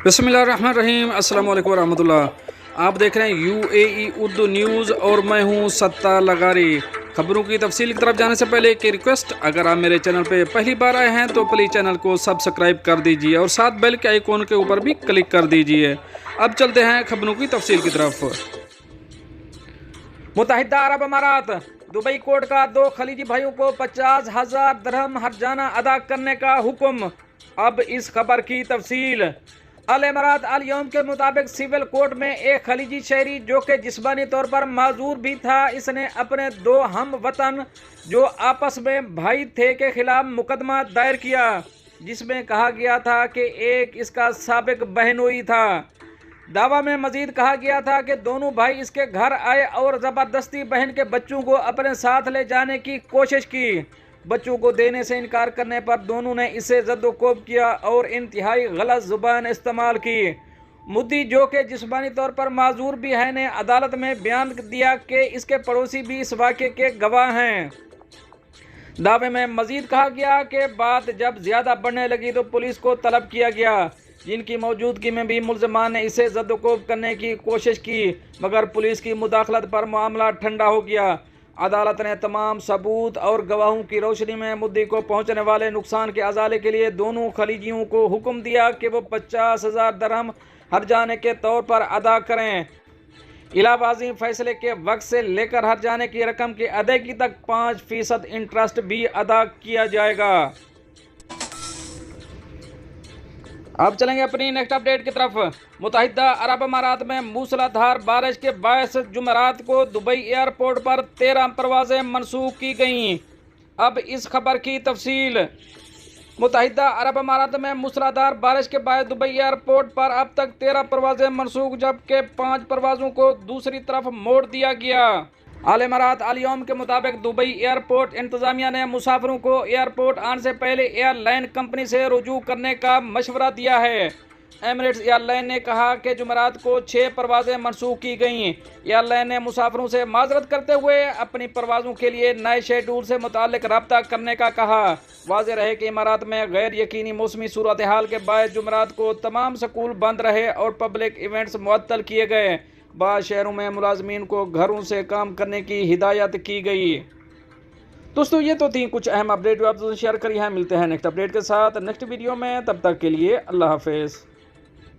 بسم اللہ الرحمن الرحیم۔ السلام علیکم ورحمۃ اللہ۔ آپ دیکھ رہے ہیں UAE اردو نیوز اور میں ہوں ستار لغاری۔ خبروں کی تفصیل کی طرف جانے سے پہلے ایک ریکویسٹ، اگر آپ میرے چینل پہ پہلی بار آئے ہیں تو پلیز چینل کو سبسکرائب کر دیجئے اور ساتھ بیل کے آئیکن کے اوپر بھی کلک کر دیجئے۔ اب چلتے ہیں خبروں کی تفصیل کی طرف۔ متحدہ عرب امارات دبئی کورٹ کا 2 خلیجی بھائیوں کو 50,000 درہم ہرجانہ ادا کرنے کا حکم۔ اب اس خبر کی تفصیل۔ الامارات الیوم کے مطابق سول کورٹ میں ایک خلیجی شہری جو کہ جسمانی طور پر معذور بھی تھا، اس نے اپنے 2 ہم وطن جو آپس میں بھائی تھے کے خلاف مقدمہ دائر کیا، جس میں کہا گیا تھا کہ ایک اس کا سابق بہنوئی تھا۔ دعویٰ میں مزید کہا گیا تھا کہ دونوں بھائی اس کے گھر آئے اور زبردستی بہن کے بچوں کو اپنے ساتھ لے جانے کی کوشش کی۔ بچوں کو دینے سے انکار کرنے پر دونوں نے اسے زد و کوب کیا اور انتہائی غلط زبان استعمال کی۔ مدعی جو کہ جسمانی طور پر معذور بھی ہے نے عدالت میں بیان دیا کہ اس کے پڑوسی بھی اس واقعے کے گواہ ہیں۔ دعوے میں مزید کہا گیا کہ بات جب زیادہ بڑھنے لگی تو پولیس کو طلب کیا گیا، جن کی موجودگی میں بھی ملزمان نے اسے زد و کوب کرنے کی کوشش کی، مگر پولیس کی مداخلت پر معاملہ ٹھنڈا ہو گیا۔ عدالت نے تمام ثبوت اور گواہوں کی روشنی میں مدعی کو پہنچنے والے نقصان کے ازالے کے لیے دونوں خلیجیوں کو حکم دیا کہ وہ 50,000 درہم ہرجانے کے طور پر ادا کریں۔ علاوہ ازیں فیصلے کے وقت سے لے کر ہرجانے کی رقم کی ادائیگی تک 5% انٹرسٹ بھی ادا کیا جائے گا۔ اب چلیں گے اپنی نیکسٹ اپڈیٹ کی طرف۔ متحدہ عرب امارات میں موسلا دھار بارش کے باعث جمعرات کو دبئی ایئرپورٹ پر 13 پروازیں منسوخ کی گئیں۔ اب اس خبر کی تفصیل۔ متحدہ عرب امارات میں موسلادھار بارش کے باعث دبئی ایئرپورٹ پر اب تک 13 پروازیں منسوخ جبکہ 5 پروازوں کو دوسری طرف موڑ دیا گیا۔ الامارات الیوم کے مطابق دبئی ایئرپورٹ انتظامیہ نے مسافروں کو ایئرپورٹ آنے سے پہلے ایئر لائن کمپنی سے رجوع کرنے کا مشورہ دیا ہے۔ ایمریٹس ایئر لائن نے کہا کہ جمعرات کو 6 پروازیں منسوخ کی گئیں۔ ایئر لائن نے مسافروں سے معذرت کرتے ہوئے اپنی پروازوں کے لیے نئے شیڈول سے متعلق رابطہ کرنے کا کہا۔ واضح رہے کہ امارات میں غیر یقینی موسمی صورتحال کے باعث جمعرات کو تمام سکول بند رہے اور پبلک ایونٹس معطل کیے گئے۔ بعض شہروں میں ملازمین کو گھروں سے کام کرنے کی ہدایت کی گئی۔ دوستو یہ تو تھی کچھ اہم اپڈیٹ جو آپ سے شیئر کری ہیں۔ ملتے ہیں نیکسٹ اپڈیٹ کے ساتھ نیکسٹ ویڈیو میں، تب تک کے لیے اللہ حافظ۔